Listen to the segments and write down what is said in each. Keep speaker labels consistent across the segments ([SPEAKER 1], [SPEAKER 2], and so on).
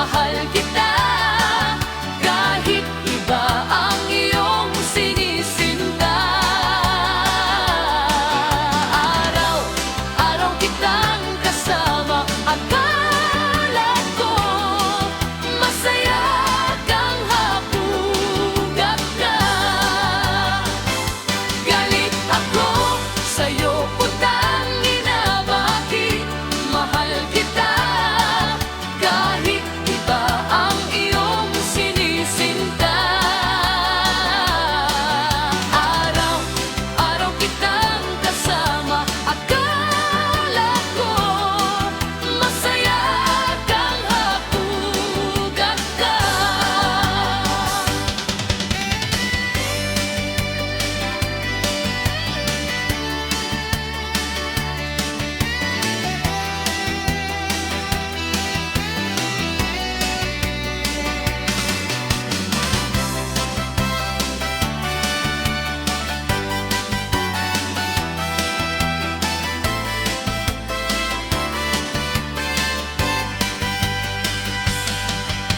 [SPEAKER 1] mahal kita. Kahit iba ang iyong sinisinta, araw-araw kitang kasama. Akala ko masaya kang hapugat ka. Galit ako sa'yo, putang ina, bakit mahal kita? Kahit iba ang iyong sinisinta, araw-araw kitang kasama. Akala ko masaya kang hapugat ka.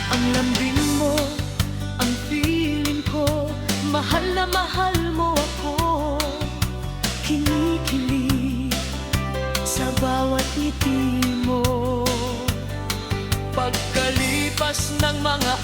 [SPEAKER 1] Ang lambing mo, ang feeling ko, mahal na mahal mo ako. Kinikilig sa bawat ngiti mo. Pagkalipas ng mga